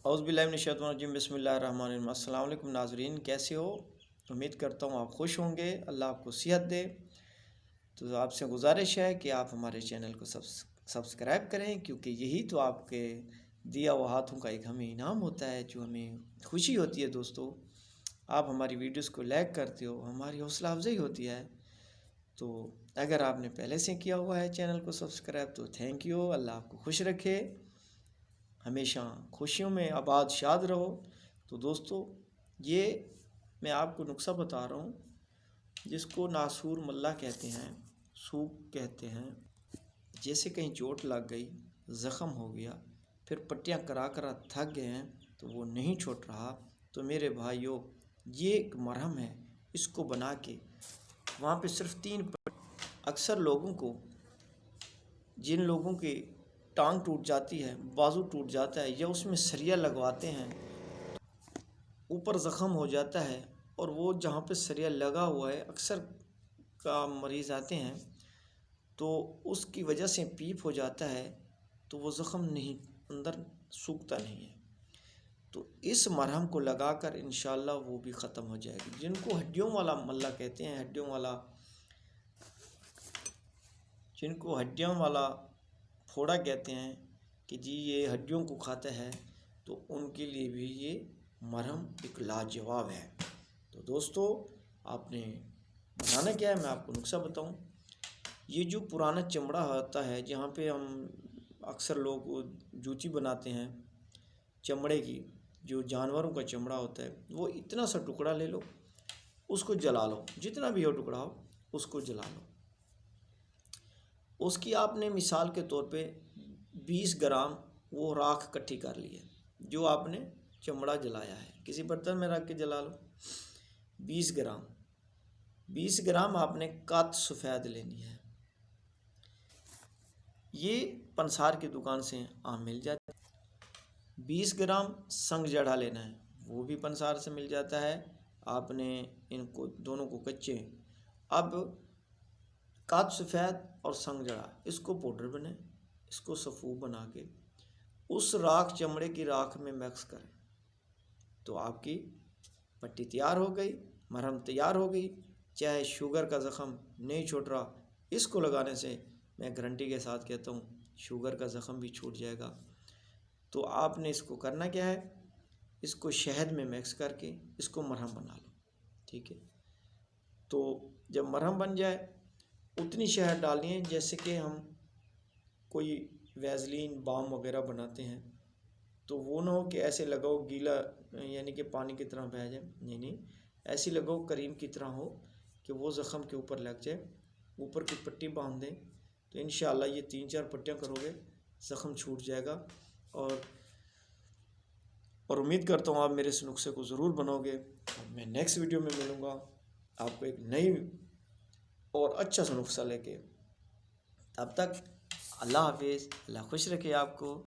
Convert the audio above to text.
اعوذ باللہ من الشیطان الرجیم، بسم اللہ الرحمن الرحیم۔ السلام علیکم ناظرین، کیسے ہو؟ امید کرتا ہوں آپ خوش ہوں گے، اللہ آپ کو صحت دے۔ تو آپ سے گزارش ہے کہ آپ ہمارے چینل کو سبسکرائب کریں، کیونکہ یہی تو آپ کے دیا ہوا ہاتھوں کا ایک ہمیں انعام ہوتا ہے، جو ہمیں خوشی ہوتی ہے۔ دوستو، آپ ہماری ویڈیوز کو لائک کرتے ہو، ہماری حوصلہ افزائی ہوتی ہے۔ تو اگر آپ نے پہلے سے کیا ہوا ہے چینل کو سبسکرائب تو تھینک یو، اللہ آپ کو خوش رکھے، ہمیشہ خوشیوں میں آباد شاد رہو۔ تو دوستو، یہ میں آپ کو نسخہ بتا رہا ہوں جس کو ناسور ملا کہتے ہیں، سوک کہتے ہیں۔ جیسے کہیں چوٹ لگ گئی، زخم ہو گیا، پھر پٹیاں کرا تھک گئے ہیں تو وہ نہیں چھوٹ رہا، تو میرے بھائیوں، یہ ایک مرہم ہے، اس کو بنا کے وہاں پہ صرف 3 اکثر لوگوں کو، جن لوگوں کی ٹانگ ٹوٹ جاتی ہے، بازو ٹوٹ جاتا ہے، یا اس میں سریا لگواتے ہیں، اوپر زخم ہو جاتا ہے، اور وہ جہاں پہ سریا لگا ہوا ہے، اکثر کا مریض آتے ہیں تو اس کی وجہ سے پیپ ہو جاتا ہے، تو وہ زخم نہیں اندر سوکھتا نہیں ہے۔ تو اس مرہم کو لگا کر انشاءاللہ وہ بھی ختم ہو جائے گی۔ جن کو ہڈیوں والا ملا کہتے ہیں، جن کو ہڈیوں والا پھوڑا کہتے ہیں کہ جی یہ ہڈیوں کو کھاتا ہے، تو ان کے لیے بھی یہ مرہم ایک لاجواب ہے۔ تو دوستو، آپ نے بنانا کیا ہے، میں آپ کو نسخہ بتاؤں۔ یہ جو پرانا چمڑا ہوتا ہے، جہاں پہ ہم اکثر لوگ جوتی بناتے ہیں چمڑے کی، جو جانوروں کا چمڑا ہوتا ہے، وہ اتنا سا ٹکڑا لے لو، اس کو جلا لو، جتنا بھی ہو ٹکڑا ہو اس کو جلا لو۔ اس کی آپ نے مثال کے طور پہ 20 گرام وہ راکھ اکٹھی کر لی ہے، جو آپ نے چمڑا جلایا ہے، کسی برتن میں رکھ کے جلا لو۔ 20 گرام آپ نے قات سفید لینی ہے، یہ پنسار کی دکان سے عام مل جاتا ہے۔ 20 گرام سنگ جڑا لینا ہے، وہ بھی پنسار سے مل جاتا ہے۔ آپ نے ان کو دونوں کو کچے، اب قات سفید اور سنگ جڑا، اس کو پاؤڈر بنائیں، اس کو سفوف بنا کے اس راکھ، چمڑے کی راکھ میں مکس کریں، تو آپ کی پٹی تیار ہو گئی، مرہم تیار ہو گئی۔ چاہے شوگر کا زخم نہیں چھوٹ رہا، اس کو لگانے سے میں گارنٹی کے ساتھ کہتا ہوں شوگر کا زخم بھی چھوٹ جائے گا۔ تو آپ نے اس کو کرنا کیا ہے، اس کو شہد میں مکس کر کے اس کو مرہم بنا لو، ٹھیک ہے۔ تو جب مرہم بن جائے، اتنی شہد ڈالنی ہے جیسے کہ ہم کوئی ویزلین بام وغیرہ بناتے ہیں، تو وہ نہ ہو کہ ایسے لگاؤ گیلا، یعنی کہ پانی کی طرح بہہ جائے، نہیں، ایسی لگاؤ کریم کی طرح ہو کہ وہ زخم کے اوپر لگ جائے، اوپر کی پٹی باندھ دیں، تو انشاءاللہ یہ 3-4 پٹیاں کرو گے، زخم چھوٹ جائے گا۔ اور امید کرتا ہوں آپ میرے اس نسخے کو ضرور بناؤ گے۔ میں نیکسٹ ویڈیو میں ملوں گا آپ کو ایک نئی اور اچھا سا نسخہ لے کے۔ تب تک اللہ حافظ، اللہ خوش رکھے آپ کو۔